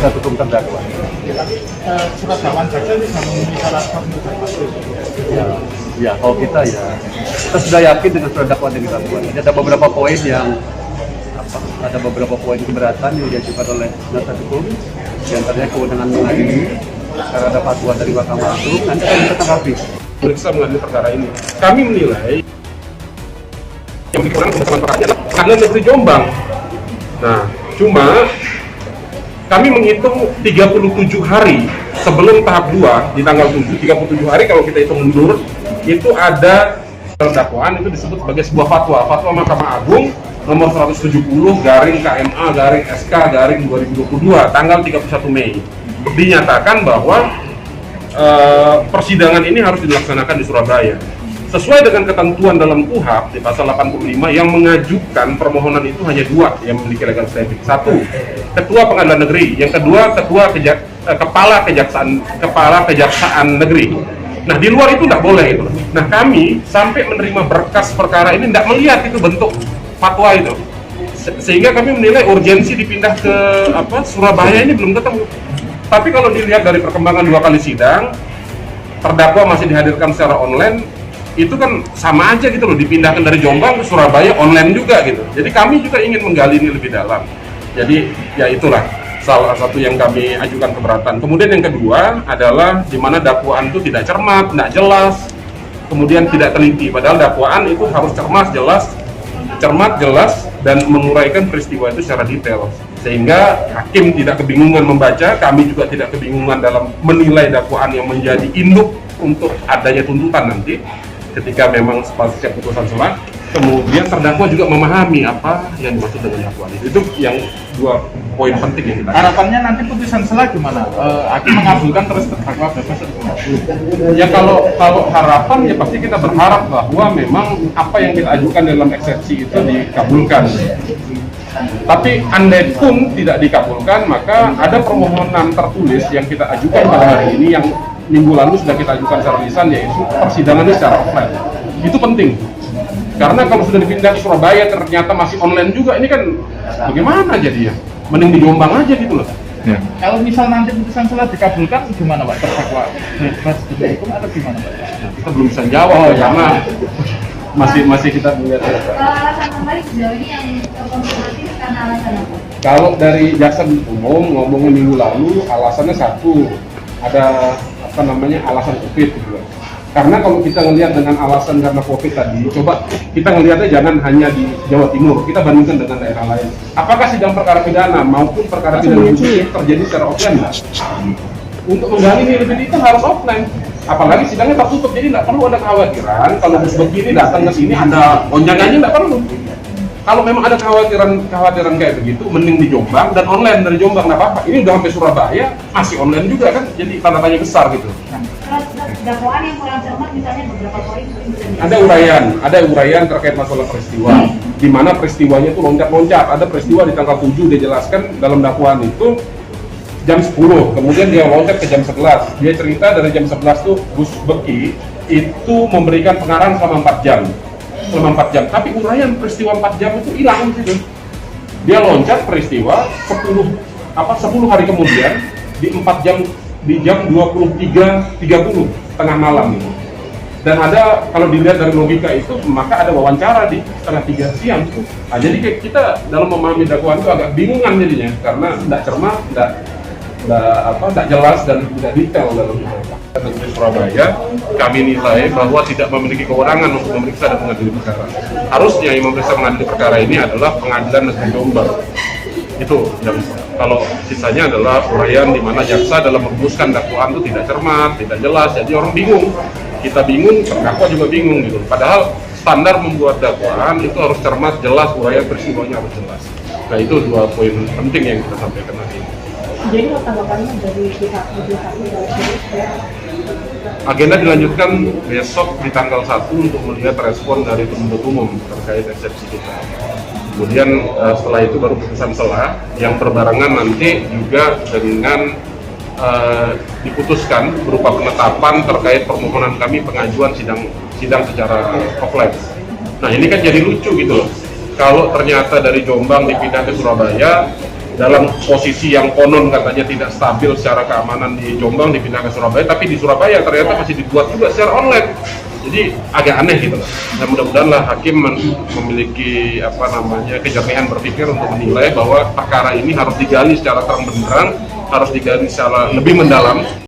penasihat hukum terdakwa. Surat dakwaan jaksa bisa memenuhi syarat formulir. Ya, kalau kita sudah yakin dengan surat dakwaan yang dilakukan. Jadi ada beberapa poin yang ada beberapa poin keberatan yang diajukan oleh penasihat hukum, di antaranya kewenangan mengadili, karena ada fatwa dari Mahkamah Agung. Nanti akan kita tanggapi. Periksa mengadili perkara ini. Kami menilai yang dikenakan pemeriksaan perkara adalah Pengadilan Negeri Jombang. Nah, cuma kami menghitung 37 hari sebelum tahap 2 di tanggal 7, 37 hari kalau kita hitung mundur, itu ada dakwaan itu disebut sebagai sebuah fatwa Mahkamah Agung nomor 170/KMA/SK/2022 tanggal 31 Mei. Dinyatakan bahwa persidangan ini harus dilaksanakan di Surabaya. Sesuai dengan ketentuan dalam KUHP di pasal 85 yang mengajukan permohonan itu hanya 2 yang memiliki legal standing. 1, Ketua Pengadilan Negeri, yang kedua Kepala Kejaksaan Negeri. Nah, di luar itu tidak boleh itu. Nah, kami sampai menerima berkas perkara ini tidak melihat itu bentuk fatwa itu. Sehingga kami menilai urgensi dipindah ke Surabaya ini belum ketemu. Tapi kalau dilihat dari perkembangan 2 kali sidang, terdakwa masih dihadirkan secara online, itu kan sama aja gitu loh, dipindahkan dari Jombang ke Surabaya online juga gitu. Jadi kami juga ingin menggali ini lebih dalam. Jadi ya itulah salah satu yang kami ajukan keberatan. Kemudian yang kedua adalah di mana dakwaan itu tidak cermat, tidak jelas, kemudian tidak teliti. Padahal dakwaan itu harus cermat, jelas, dan menguraikan peristiwa itu secara detail. Sehingga hakim tidak kebingungan membaca, kami juga tidak kebingungan dalam menilai dakwaan yang menjadi induk untuk adanya tuntutan nanti ketika memang pasca putusan selah. Kemudian terdakwa juga memahami apa yang dimaksud dengan dakwaan itu yang 2 poin penting yang kita Harapannya nanti putusan selah gimana? Hakim mengabulkan terus terdakwa bebas atau gimana? ya kalau harapan ya pasti kita berharap bahwa memang apa yang kita ajukan dalam eksepsi itu dikabulkan. Tapi andai pun tidak dikabulkan, maka ada permohonan tertulis yang kita ajukan pada hari ini yang minggu lalu sudah kita ajukan secara lisan, yaitu persidangannya secara offline. Itu penting. Karena kalau sudah dipindah ke Surabaya ternyata masih online juga, ini kan bagaimana jadinya? Mending di Jombang aja gitu loh. Ya. Kalau misal nanti putusan selah dikabulkan, gimana Pak? Terdakwa bebas hukum atau gimana Pak? Kita belum bisa jawab karena masih kita melihat. Alasan kembali sejauh ini yang terkonfirmasi karena alasan apa? Kalau dari jaksa penuntut umum ngomongnya minggu lalu, alasannya satu, ada alasan COVID gitu. Karena kalau kita ngelihat dengan alasan karena COVID tadi, coba kita ngelihatnya jangan hanya di Jawa Timur, kita bandingkan dengan daerah lain. Apakah sidang perkara pidana maupun perkara pidana khusus terjadi secara offline? Untuk menggali ini lebih detail harus offline. Apalagi sidangnya tertutup, jadi tidak perlu ada kekhawatiran kalau bus begini datang ke sini ada gonjangannya, tidak perlu. Kalau memang ada kekhawatiran kayak begitu, mending di Jombang dan online dari Jombang, nggak apa-apa. Ini udah sampai Surabaya, masih online juga kan, jadi tanda tanya besar gitu. Dakwaan yang kurang cermat misalnya beberapa poin Ada uraian terkait masalah peristiwa, di mana peristiwanya itu loncat-loncat. Ada peristiwa di tanggal 7 dia jelaskan dalam dakwaan itu jam 10, kemudian dia loncat ke jam 11. Dia cerita dari jam 11 tuh bus beki itu memberikan pengarahan selama 4 jam. Tapi uraian peristiwa 4 jam itu hilang gitu. Dia loncat peristiwa 10 hari kemudian di 4 jam, di jam 23.30 tengah malam gitu. Dan ada, kalau dilihat dari logika itu, maka ada wawancara di setengah 3 siang. Nah, jadi kita dalam memahami dakwaan itu agak bingungan jadinya, karena tidak cermat, tidak jelas dan tidak detail dalam Negeri Surabaya. Kami nilai bahwa tidak memiliki kewenangan untuk memeriksa dan mengadili perkara. Harusnya yang memeriksa mengadili perkara ini adalah Pengadilan Negeri Jombang. Itu yang kalau sisanya adalah uraian di mana jaksa dalam merumuskan dakwaan itu tidak cermat, tidak jelas, jadi orang bingung. Kita bingung, terdakwa juga bingung gitu. Padahal standar membuat dakwaan itu harus cermat, jelas, uraian peristiwanya harus jelas. Nah, itu 2 poin penting yang kita sampaikan hari ini. Jadi tanggapannya dari pihak majelis ya? Agenda dilanjutkan besok di tanggal 1 untuk melihat respon dari penuntut umum terkait eksepsi kita. Kemudian setelah itu baru putusan selah yang berbarengan nanti juga dengan diputuskan berupa penetapan terkait permohonan kami pengajuan sidang secara offline. Nah, ini kan jadi lucu gitu loh. Kalau ternyata dari Jombang dipindah ke Surabaya, dalam posisi yang konon katanya tidak stabil secara keamanan di Jombang dipindah ke Surabaya, tapi di Surabaya ternyata masih dibuat juga secara online. Jadi agak aneh gitu loh. Dan mudah-mudahan lah hakim memiliki kejernihan berpikir untuk menilai bahwa perkara ini harus digali secara terang benderang, harus digali secara lebih mendalam.